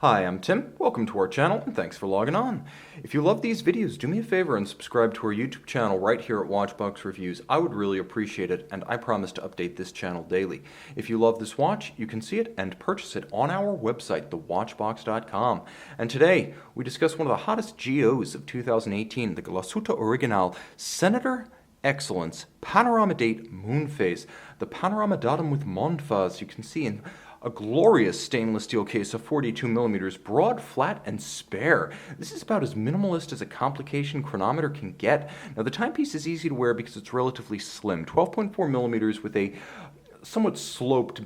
Hi, I'm Tim. Welcome to our channel, and thanks for logging on. If you love these videos, do me a favor and subscribe to our YouTube channel right here at Watchbox Reviews. I would really appreciate it, and I promise to update this channel daily. If you love this watch, you can see it and purchase it on our website, thewatchbox.com. And today, we discuss one of the hottest GOs of 2018, the Glashutte Original Senator Excellence Panorama Date Moon Phase. The Panorama datum with Mondphase, you can see in a glorious stainless steel case of 42 millimeters, broad, flat, and spare. This is about as minimalist as a complication chronometer can get. Now, the timepiece is easy to wear because it's relatively slim, 12.4 millimeters with a somewhat sloped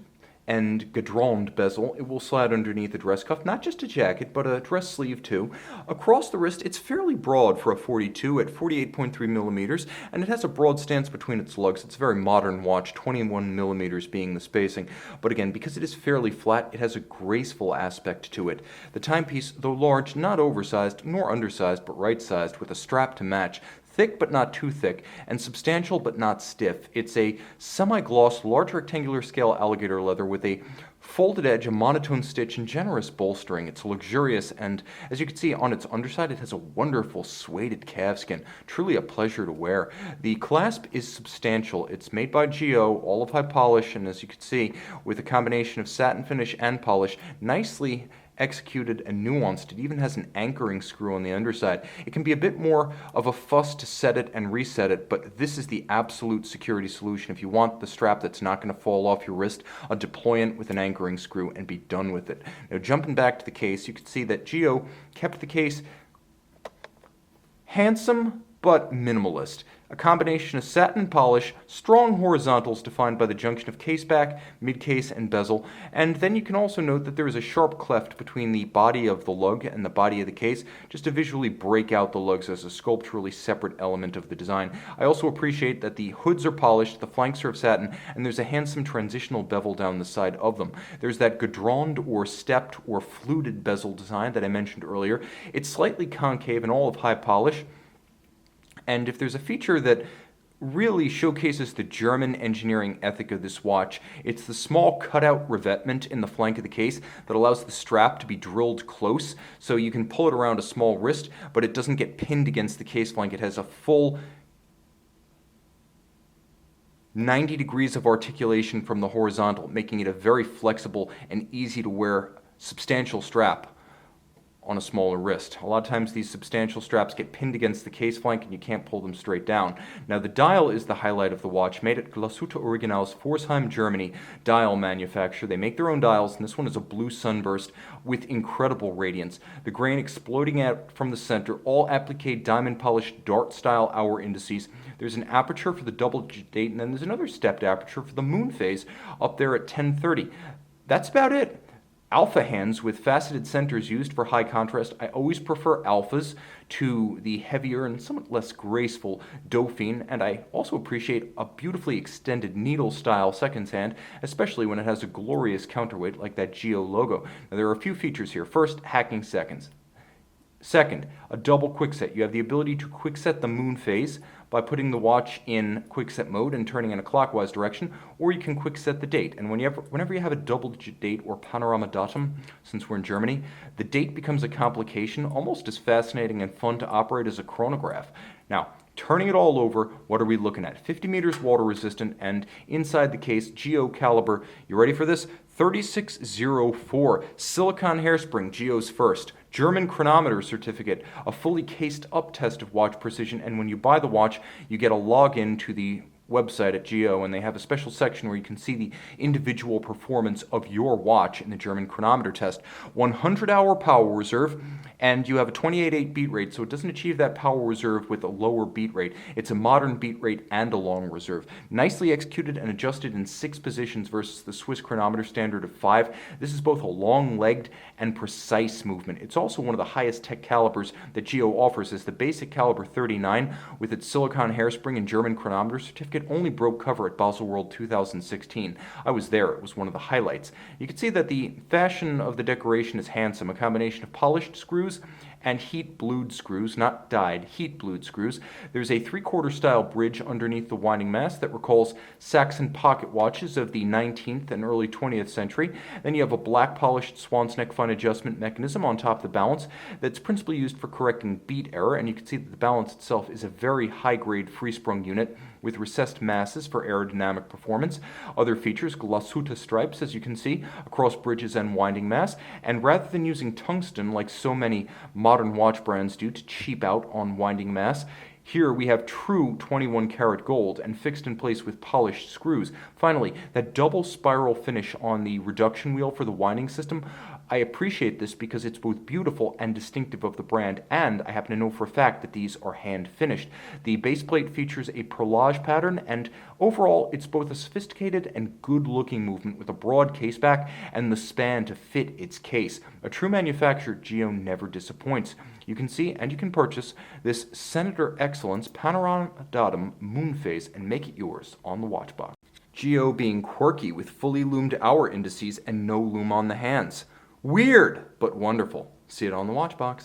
and gadroned bezel. It will slide underneath a dress cuff, not just a jacket, but a dress sleeve too. Across the wrist, it's fairly broad for a 42 at 48.3 millimeters, and it has a broad stance between its lugs. It's a very modern watch, 21 millimeters being the spacing. But again, because it is fairly flat, it has a graceful aspect to it. The timepiece, though large, not oversized nor undersized, but right-sized, with a strap to match, thick but not too thick, and substantial but not stiff. It's a semi-gloss, large rectangular scale alligator leather with a folded edge, a monotone stitch, and generous bolstering. It's luxurious, and as you can see on its underside, it has a wonderful suede calfskin. Truly a pleasure to wear. The clasp is substantial. It's made by GO, all of high polish, and as you can see, with a combination of satin finish and polish, nicely executed and nuanced. It even has an anchoring screw on the underside. It can be a bit more of a fuss to set it and reset it, but this is the absolute security solution. If you want the strap that's not going to fall off your wrist, deploy it with an anchoring screw and be done with it. Now, jumping back to the case, you can see that GO kept the case handsome but minimalist. A combination of satin polish, strong horizontals defined by the junction of case back, mid-case, and bezel, and then you can also note that there is a sharp cleft between the body of the lug and the body of the case, just to visually break out the lugs as a sculpturally separate element of the design. I also appreciate that the hoods are polished, the flanks are of satin, and there's a handsome transitional bevel down the side of them. There's that gadroned or stepped or fluted bezel design that I mentioned earlier. It's slightly concave and all of high polish. And if there's a feature that really showcases the German engineering ethic of this watch, it's the small cutout revetment in the flank of the case that allows the strap to be drilled close, so you can pull it around a small wrist, but it doesn't get pinned against the case flank. It has a full 90 degrees of articulation from the horizontal, making it a very flexible and easy to wear substantial strap on a smaller wrist. A lot of times these substantial straps get pinned against the case flank and you can't pull them straight down. Now, the dial is the highlight of the watch, made at Glashutte Original's Pforzheim, Germany dial manufacturer. They make their own dials, and this one is a blue sunburst with incredible radiance. The grain exploding out from the center, all applique diamond polished dart style hour indices. There's an aperture for the double date, and then there's another stepped aperture for the moon phase up there at 10:30. That's about it. Alpha hands with faceted centers used for high contrast. I always prefer alphas to the heavier and somewhat less graceful Dauphine, and I also appreciate a beautifully extended needle style seconds hand, especially when it has a glorious counterweight like that GO logo. Now, there are a few features here. First, hacking seconds. Second, a double quickset. You have the ability to quickset the moon phase by putting the watch in quickset mode and turning in a clockwise direction, or you can quickset the date. And whenever you have a double-digit date or panorama datum, since we're in Germany, the date becomes a complication, almost as fascinating and fun to operate as a chronograph. Now, turning it all over, what are we looking at? 50 meters water resistant, and inside the case, GO caliber, you ready for this? 3604, silicon hairspring, GO's first. German chronometer certificate, a fully cased up test of watch precision, and when you buy the watch, you get a login to the website at GO, and they have a special section where you can see the individual performance of your watch in the German chronometer test. 100-hour power reserve, and you have a 28.8 beat rate, so it doesn't achieve that power reserve with a lower beat rate. It's a modern beat rate and a long reserve. Nicely executed and adjusted in 6 positions versus the Swiss chronometer standard of 5. This is both a long-legged and precise movement. It's also one of the highest tech calibers that GO offers, as the basic caliber 39 with its silicon hairspring and German chronometer certificate only broke cover at Basel World 2016. I was there. It was one of the highlights. You can see that the fashion of the decoration is handsome, a combination of polished screws and heat blued screws, not dyed, heat blued screws. There's a 3/4 style bridge underneath the winding mass that recalls Saxon pocket watches of the 19th and early 20th century. Then you have a black polished swan's neck fine adjustment mechanism on top of the balance that's principally used for correcting beat error, and you can see that the balance itself is a very high-grade free-sprung unit with recessed masses for aerodynamic performance. Other features, Glashutte stripes, as you can see, across bridges and winding mass, and rather than using tungsten like so many modern watch brands do to cheap out on winding mass, here we have true 21 karat gold and fixed in place with polished screws. Finally, that double spiral finish on the reduction wheel for the winding system, I appreciate this because it's both beautiful and distinctive of the brand, and I happen to know for a fact that these are hand finished. The base plate features a perlage pattern, and overall it's both a sophisticated and good looking movement with a broad case back and the span to fit its case. A true manufacturer, Geo never disappoints. You can see and you can purchase this Senator Excellence Panorama Datum moon phase and make it yours on the watch box. Geo being quirky with fully loomed hour indices and no loom on the hands. Weird, but wonderful. See it on the watch box.